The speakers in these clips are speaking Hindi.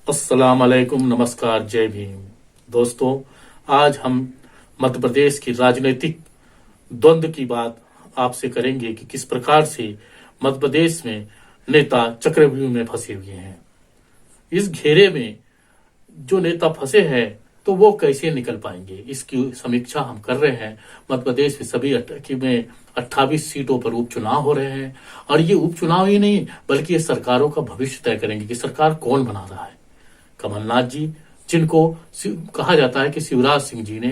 अस्सलाम वालेकुम, नमस्कार, जय भीम। दोस्तों, आज हम मध्य प्रदेश की राजनीतिक द्वंद्व की बात आपसे करेंगे कि किस प्रकार से मध्य प्रदेश में नेता चक्रव्यूह में फंसे हुए हैं। इस घेरे में जो नेता फंसे हैं तो वो कैसे निकल पाएंगे, इसकी समीक्षा हम कर रहे हैं। मध्य प्रदेश में सभी में 28 सीटों पर उपचुनाव हो रहे हैं और ये उपचुनाव ही नहीं बल्कि ये सरकारों का भविष्य तय करेंगे कि सरकार कौन बना रहा है। कमलनाथ जी, जिनको कहा जाता है कि शिवराज सिंह जी ने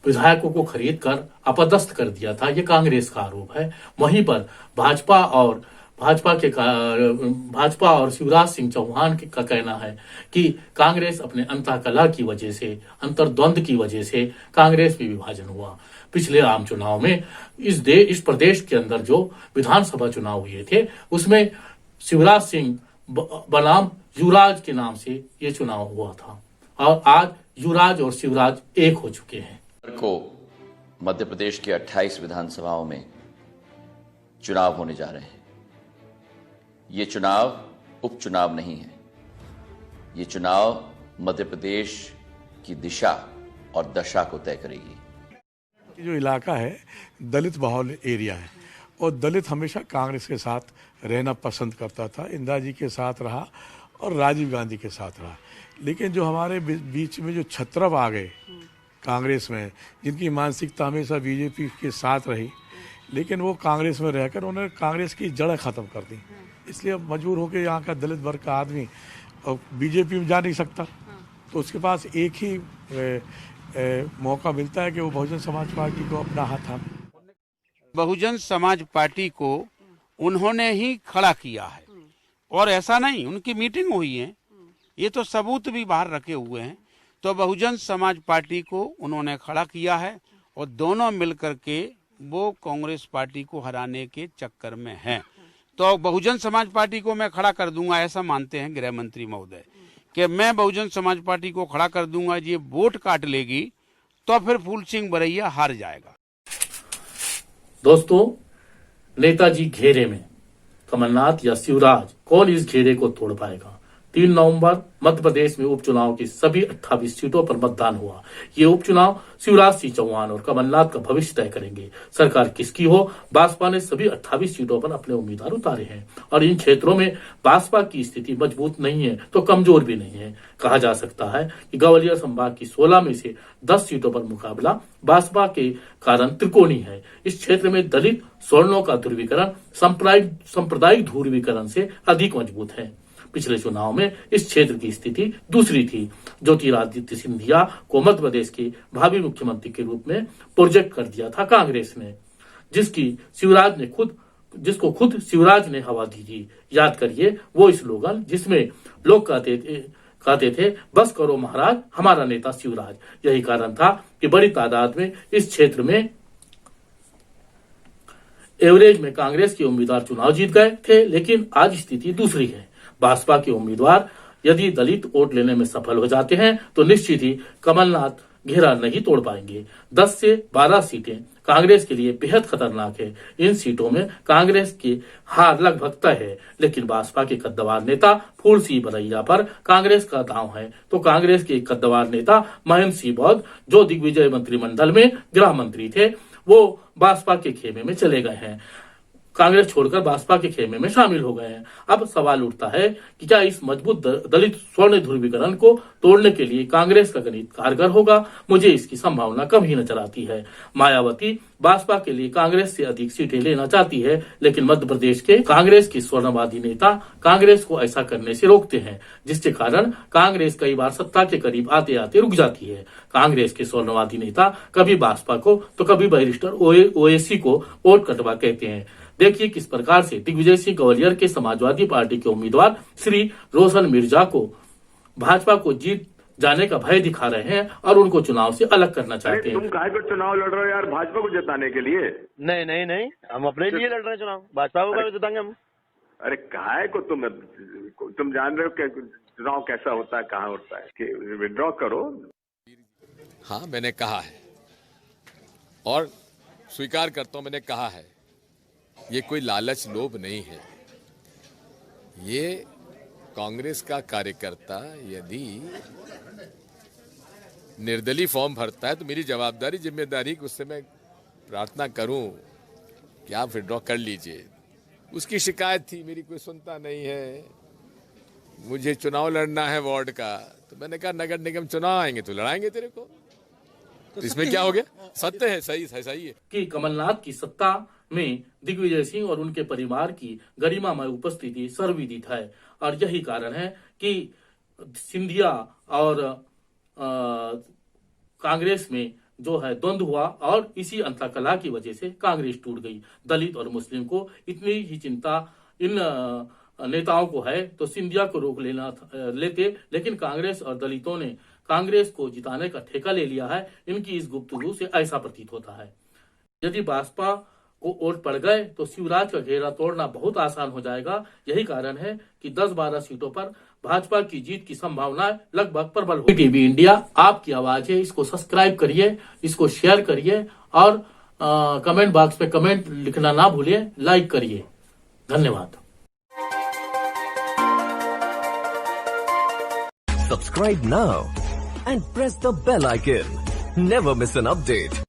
विधायकों को खरीद कर अपदस्थ कर दिया था, ये कांग्रेस का आरोप है। वहीं पर भाजपा और शिवराज सिंह चौहान का कहना है कि कांग्रेस अपने अंतःकलह की वजह से, अंतर्द्वंद की वजह से कांग्रेस में विभाजन हुआ। पिछले आम चुनाव में इस प्रदेश के अंदर जो विधानसभा चुनाव हुए थे उसमें शिवराज सिंह बनाम युवराज के नाम से ये चुनाव हुआ था और आज युवराज और शिवराज एक हो चुके हैं। को मध्य प्रदेश की 28 विधानसभाओं में चुनाव होने जा रहे हैं। ये चुनाव उपचुनाव नहीं है, ये चुनाव मध्य प्रदेश की दिशा और दशा को तय करेगी। जो इलाका है दलित बहुल एरिया है और दलित हमेशा कांग्रेस के साथ रहना पसंद करता था। इंदिरा जी के साथ रहा और राजीव गांधी के साथ रहा, लेकिन जो हमारे बीच में जो छत्रप आ गए कांग्रेस में, जिनकी मानसिकता हमेशा बीजेपी के साथ रही, लेकिन वो कांग्रेस में रहकर उन्होंने कांग्रेस की जड़ें ख़त्म कर दी। इसलिए अब मजबूर होकर यहाँ का दलित वर्ग का आदमी और बीजेपी में जा नहीं सकता, तो उसके पास एक ही मौका मिलता है कि वो बहुजन समाज पार्टी को अपना हाथ थामे। बहुजन समाज पार्टी को उन्होंने ही खड़ा किया है और ऐसा नहीं उनकी मीटिंग हुई है, ये तो सबूत भी बाहर रखे हुए हैं। तो बहुजन समाज पार्टी को उन्होंने खड़ा किया है और दोनों मिलकर के वो कांग्रेस पार्टी को हराने के चक्कर में हैं। तो बहुजन समाज पार्टी को मैं खड़ा कर दूंगा, ऐसा मानते हैं गृह मंत्री महोदय कि मैं बहुजन समाज पार्टी को खड़ा कर दूंगा, ये वोट काट लेगी तो फिर फूल सिंह बरैया हार जाएगा। दोस्तों, नेताजी घेरे में कमलनाथ या शिवराज, कौन इस घेरे को तोड़ पाएगा? 3 नवंबर मध्य प्रदेश में उपचुनाव की सभी 28 सीटों पर मतदान हुआ। ये उपचुनाव शिवराज सिंह चौहान और कमलनाथ का भविष्य तय करेंगे। सरकार किसकी हो, भाजपा ने सभी 28 सीटों पर अपने उम्मीदवार उतारे हैं और इन क्षेत्रों में भाजपा की स्थिति मजबूत नहीं है तो कमजोर भी नहीं है। कहा जा सकता है कि ग्वालियर संभाग की 16 में से 10 सीटों पर मुकाबला भाजपा के कारण त्रिकोणीय है। इस क्षेत्र में दलित सवर्णों का ध्रुवीकरण सांप्रदायिक ध्रुवीकरण से अधिक मजबूत है। पिछले चुनाव में इस क्षेत्र की स्थिति दूसरी थी। ज्योतिरादित्य सिंधिया को मध्य प्रदेश के भावी मुख्यमंत्री के रूप में प्रोजेक्ट कर दिया था कांग्रेस ने, जिसको खुद शिवराज ने हवा दी थी। याद करिए वो स्लोगन जिसमें लोग कहते थे बस करो महाराज, हमारा नेता शिवराज। यही कारण था कि बड़ी तादाद में इस क्षेत्र में एवरेज में कांग्रेस के उम्मीदवार चुनाव जीत गए थे, लेकिन आज स्थिति दूसरी है। भाजपा के उम्मीदवार यदि दलित वोट लेने में सफल हो जाते हैं तो निश्चित ही कमलनाथ घेरा नहीं तोड़ पाएंगे। 10 से 12 सीटें कांग्रेस के लिए बेहद खतरनाक है। इन सीटों में कांग्रेस की हार लगभग तय है, लेकिन भाजपा के कद्दावर नेता फूल सिंह बरैया पर कांग्रेस का दांव है। तो कांग्रेस के कद्दावर नेता महेंद्र सिंह बौद्ध, जो दिग्विजय मंत्रिमंडल में गृह मंत्री थे, वो भाजपा के खेमे में चले गए हैं, कांग्रेस छोड़कर भाजपा के खेमे में शामिल हो गए हैं। अब सवाल उठता है कि क्या इस मजबूत दलित स्वर्ण ध्रुवीकरण को तोड़ने के लिए कांग्रेस का गणित कारगर होगा? मुझे इसकी संभावना कम ही नजर आती है। मायावती भाजपा के लिए कांग्रेस से अधिक सीटें लेना चाहती है, लेकिन मध्य प्रदेश के कांग्रेस के स्वर्णवादी नेता कांग्रेस को ऐसा करने से रोकते हैं, जिसके कारण कांग्रेस कई बार सत्ता के करीब आते आते रुक जाती है। कांग्रेस के स्वर्णवादी नेता कभी भाजपा को तो कभी बैरिस्टर ओवैसी को वोट कटवा कहते हैं। देखिए किस प्रकार से दिग्विजय सिंह ग्वालियर के समाजवादी पार्टी के उम्मीदवार श्री रोशन मिर्जा को भाजपा को जीत जाने का भय दिखा रहे हैं और उनको चुनाव से अलग करना चाहते हैं। तुम काहे को चुनाव लड़ रहे हो यार, भाजपा को जिताने के लिए? नहीं नहीं नहीं, हम अपने लिए लड़ रहे हैं चुनाव, भाजपा को जिताएंगे हम। अरे काहे को तुम जान रहे हो चुनाव कैसा होता है, कहाँ होता है? विड्रॉ करो। हाँ, मैंने कहा है और स्वीकार करता हूं, मैंने कहा है ये कोई लालच लोभ नहीं है, ये कांग्रेस का कार्यकर्ता यदि निर्दलीय फॉर्म भरता है तो मेरी जवाबदारी जिम्मेदारी कि उससे मैं प्रार्थना करूं कि आप विड्रॉ कर लीजिए। उसकी शिकायत थी, मेरी कोई सुनता नहीं है, मुझे चुनाव लड़ना है वार्ड का, तो मैंने कहा नगर निगम चुनाव आएंगे तो लड़ाएंगे तेरे को, तो इसमें क्या हो गया? सत्य है, सही है कि कमलनाथ की सत्ता में दिग्विजय सिंह और उनके परिवार की गरिमामय उपस्थिति सर्वविदित है और यही कारण है कि सिंधिया और कांग्रेस में जो है द्वंद्व हुआ और इसी अंतकला की वजह से कांग्रेस टूट गई। दलित और मुस्लिम को इतनी ही चिंता इन नेताओं को है तो सिंधिया को रोक लेते, लेकिन कांग्रेस और दलितों ने कांग्रेस को जिताने का ठेका ले लिया है। इनकी इस गुफ्तगू से ऐसा प्रतीत होता है। यदि भाजपा को वोट पड़ गए तो शिवराज का घेरा तोड़ना बहुत आसान हो जाएगा। यही कारण है कि 10-12 सीटों पर भाजपा की जीत की संभावना लगभग प्रबल होगी। टीवी इंडिया आपकी आवाज है, इसको सब्सक्राइब करिए, इसको शेयर करिए और कमेंट बॉक्स में कमेंट लिखना ना भूलिए, लाइक करिए। धन्यवाद। Subscribe now and press the bell icon. Never miss an update.